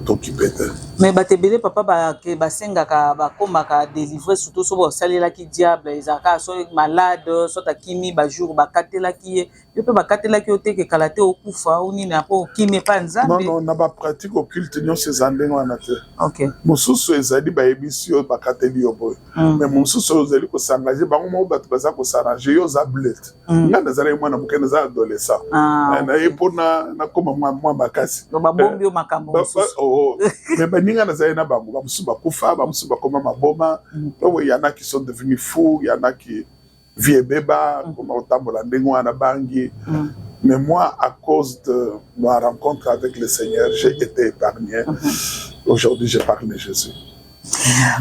t'occuper d'eux. Mais batebele papa basengaka bakomaka délivrer surtout so bosalelaki diable ezaka so malade so takimi bajour bakatelaki yo pe bakatelaki yo te ke kalate okufa ou nini apo okimi pa nzambe. Non, na ba pratique occulte nyonso ezandenge wana te. OK. Mosusu ezali bayebisi yo bakateli yo boye. Mais mosusu ozali kosangaje bango mo bato baza kosarranger yo za blette. Nga nazali mwana muke naza adolescent. Na yepona na koma mwa makasi. Ba bombi yo makambo. Mais baninga nazali na bango bamusu bakufa bamusu bakoma maboma. Il y en a qui sont devenus fous, il y en a qui vie beba comme otambola ndenge wana bangi. Mais moi, à cause de ma rencontre avec le Seigneur, j'ai été épargné. Aujourd'hui, je parle de Jésus.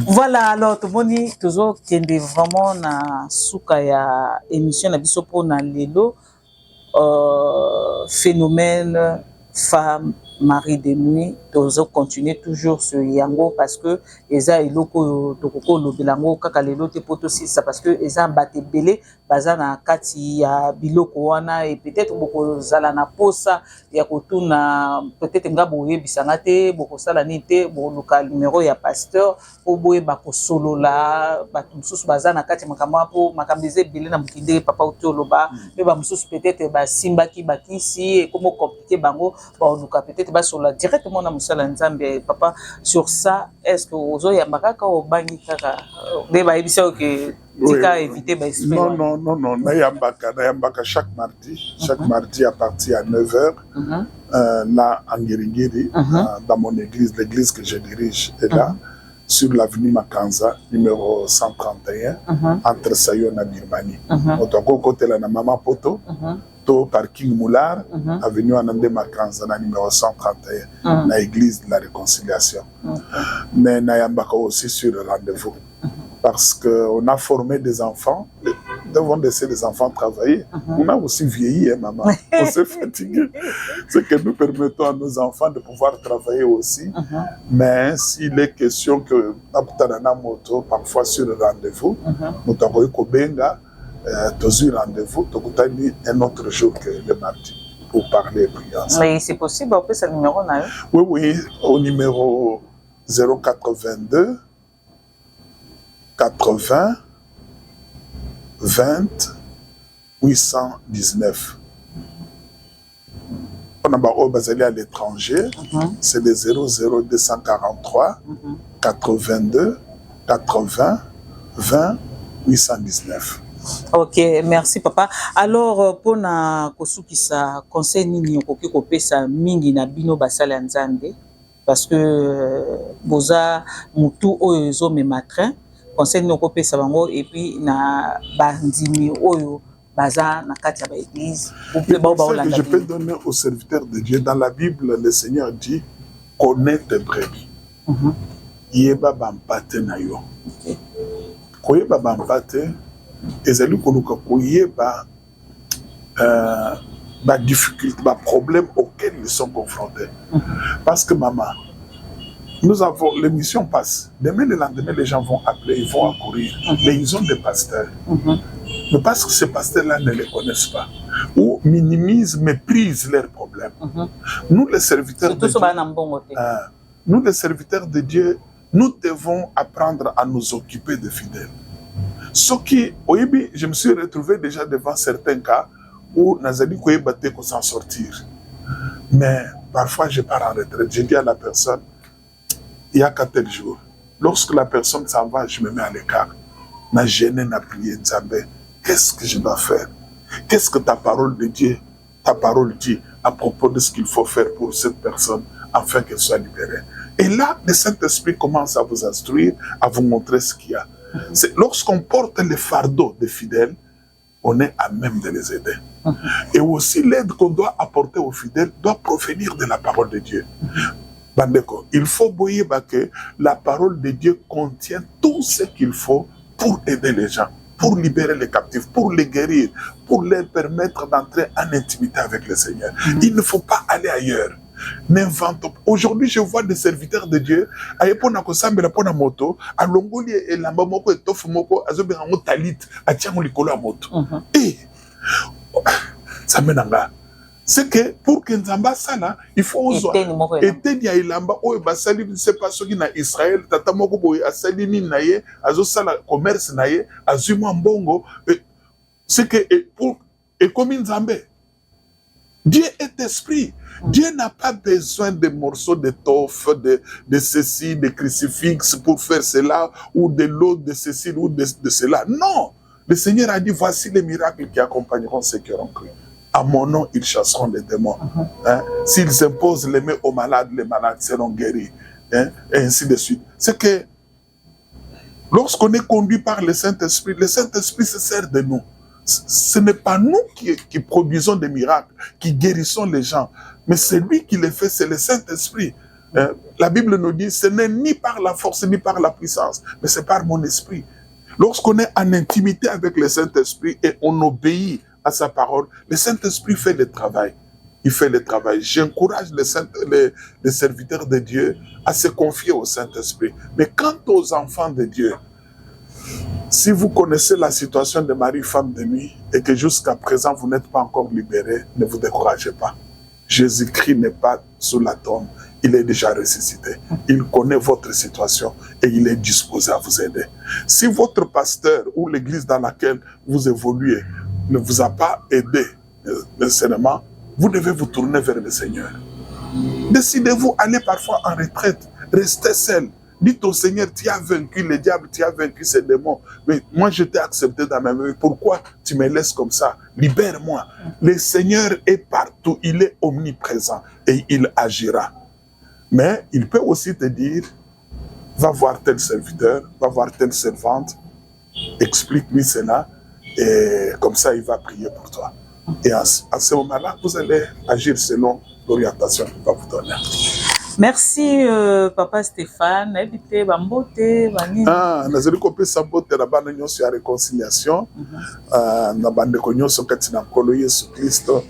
Voilà, alors tout le monde toujours qui est vraiment na souka ya émission na biso po na lelo phénomène femme mari de nuit, toujours continuer toujours sur yango parce que eza eloko tokoko lobelango kaka lelo te poto sisa parce que eza mbate belé baza na kati ya biloko wana et peut-être boko zala na posa ya kotuna peut-être ngabo yebisanga te boko sala ni te bo local numéro ya pasteur po boye bako solo la batu mususu baza na kati makama po makambeze belé na mukinde papa otoloba me ba mususu peut-être ba simbaki bakisi et comment compliquer bango ba luka peut-être sur la directement na musala nzambe papa sur ça est-ce que ozo ya makaka o bangi kaka de ba ebisa que tika éviter ba esprit non na yambaka chaque mardi à partir à 9h là en Ngiringiri dans mon église, l'église que je dirige est là sur l'avenue Makanza numéro 131 entre Sayon et Birmanie. Otoko côté là na Mama Poto to parking Moulard, avenue Anande Makanza, numéro 131, na église de la réconciliation. Mais Nayambaka aussi sur le rendez-vous. Parce qu'on a formé des enfants, nous devons laisser les enfants travailler. On a aussi vieilli, hein, maman. On s'est fatigué. C'est que nous permettons à nos enfants de pouvoir travailler aussi. Mais s'il est question que moto parfois sur le rendez-vous, nous avons Kobenga, dans un rendez-vous, un autre jour que le mardi pour parler et prier ensemble. Mais c'est possible, on peut ce numéro là. Oui, au numéro 082 80 20 819. On a basé à l'étranger, c'est le 00243 82 80 20 819. Ok, merci papa. Alors pour na kosukisa conseil nini okoki kopesa mingi na bino basala nzambe parce que boza mutu oyo zo me matrin conseil nini okopesa bango et puis na bandimi oyo baza na kati ya ba église je peux donner aux serviteurs de Dieu dans la Bible le Seigneur dit connais tes brebis. Yeba bampate na yo. Koyeba bampate ezali koluka koyeba difficulté, problème auquel ils sont confrontés. Parce que maman, nous avons, l'émission passe. Demain, le lendemain, les gens vont appeler, ils vont accourir. Mais ils ont des pasteurs. Mais parce que ces pasteurs-là ne les connaissent pas. Ou minimisent, méprisent leurs problèmes. Nous, les serviteurs de Dieu, nous, les serviteurs de Dieu, nous devons apprendre à nous occuper des fidèles. Ce qui, je me suis retrouvé déjà devant certains cas où Nazali Koyebate qu'on s'en sortir. Mais parfois, je pars en retraite. Je dis à la personne, il y a qu'à tel jour. Lorsque la personne s'en va, je me mets à l'écart. Na gêné, na prié, Nzambé. Qu'est-ce que je dois faire? Qu'est-ce que ta parole de Dieu, ta parole dit à propos de ce qu'il faut faire pour cette personne afin qu'elle soit libérée? Et là, le Saint-Esprit commence à vous instruire, à vous montrer ce qu'il y a. Lorsqu'on porte les fardeaux des fidèles, on est à même de les aider. Et aussi, l'aide qu'on doit apporter aux fidèles doit provenir de la parole de Dieu. Bandeko, il faut voyer que la parole de Dieu contient tout ce qu'il faut pour aider les gens, pour libérer les captifs, pour les guérir, pour leur permettre d'entrer en intimité avec le Seigneur. Il ne faut pas aller ailleurs. N'invente pas. Aujourd'hui, je vois des serviteurs de Dieu, ayepona kosambela pona moto, alongoli elamba moko etofu moko, azobenga mo talit, atiango likolo ya moto. Et ça menanga. C'est que pour que Nzamba sala, il faut ozo eteni ya elamba oyo basali ne sais pas soki na Israël, tata moko boye asali ni naye, azo sala commerce naye, azuma mbongo, c'est que pour et comme Nzambe, Dieu est esprit. Dieu n'a pas besoin de morceaux d'étoffe, de ceci, de crucifix pour faire cela, ou de l'eau, de ceci, ou de cela. Non! Le Seigneur a dit, voici les miracles qui accompagneront ceux qui auront cru. À mon nom, ils chasseront les démons. S'ils imposent les mains aux malades, les malades seront guéris. Et ainsi de suite. C'est que lorsqu'on est conduit par le Saint-Esprit se sert de nous. Ce n'est pas nous qui produisons des miracles, qui guérissons les gens, mais c'est lui qui les fait, c'est le Saint-Esprit. La Bible nous dit, ce n'est ni par la force, ni par la puissance, mais c'est par mon esprit. Lorsqu'on est en intimité avec le Saint-Esprit et on obéit à sa parole, le Saint-Esprit fait le travail. Il fait le travail. J'encourage les serviteurs de Dieu à se confier au Saint-Esprit. Mais quant aux enfants de Dieu, si vous connaissez la situation de Marie, femme de nuit, et que jusqu'à présent vous n'êtes pas encore libéré, ne vous découragez pas. Jésus-Christ n'est pas sous la tombe, il est déjà ressuscité. Il connaît votre situation et il est disposé à vous aider. Si votre pasteur ou l'église dans laquelle vous évoluez ne vous a pas aidé nécessairement, vous devez vous tourner vers le Seigneur. Décidez-vous, aller parfois en retraite, restez seul. Dites au Seigneur, tu as vaincu le diable, tu as vaincu ces démons. Mais moi, je t'ai accepté dans ma vie. Pourquoi tu me laisses comme ça? Libère-moi. Le Seigneur est partout. Il est omniprésent et il agira. Mais il peut aussi te dire, va voir tel serviteur, va voir telle servante, explique-lui cela et comme ça, il va prier pour toi. Et à ce moment-là, vous allez agir selon l'orientation qu'il va vous donner. Merci Papa Stéphane. Habité Bambote, Bani. Nazali kopesa mbote na bana nyonso ya réconciliation. Na bandeko nyonso kati na nkolo Yesu Kristo.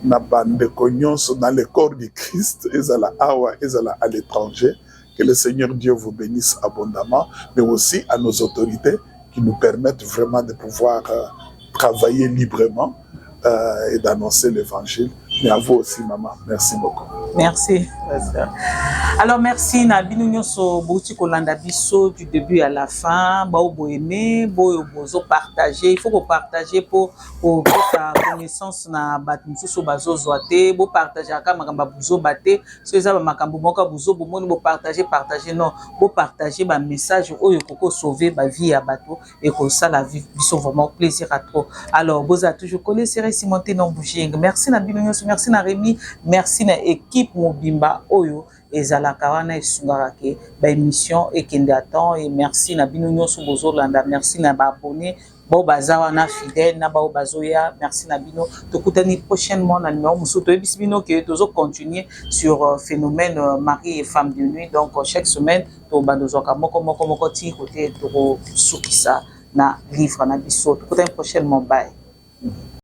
Na bandeko nyonso dans le corps du Christ, ezala awa, ezala à l'étranger. Que le Seigneur Dieu vous bénisse abondamment, mais aussi à nos autorités qui nous permettent vraiment de pouvoir travailler librement et d'annoncer l'évangile. Mais à vous aussi, maman. Merci beaucoup. Merci. Alors, merci. Nabino nyonso bouti kolanda biso du début à la fin. Bao aimé, bozo partager. Il faut qu'on partage pour ta connaissance na batmusu so bazo zoate. Bo partager aka makamba buzo bate. So eza ba makambo moka buzo bomoni bo partager non. Bo partager ba message oyo koko sauver ba vie ya bato et que ça la vie biso vraiment plaisir à trop. Alors, boza toujours coller serré Simonté non bouger. Merci Nabino nyonso. Merci na Rémi, merci na équipe Mobimba Oyo ezalaka wana esungaka ba émission ekende attend et merci na bino nyonso bozolanda, merci na ba abonné bo bazawa na fidèle na ba bazoya, merci na bino tokutani prochainement na numéro musuto ebisi bino que tozo continuer sur phénomène mari et femme de nuit, donc chaque semaine to bandozoka moko ti côté to sukisa na livre na biso. Peut-être prochainement bye.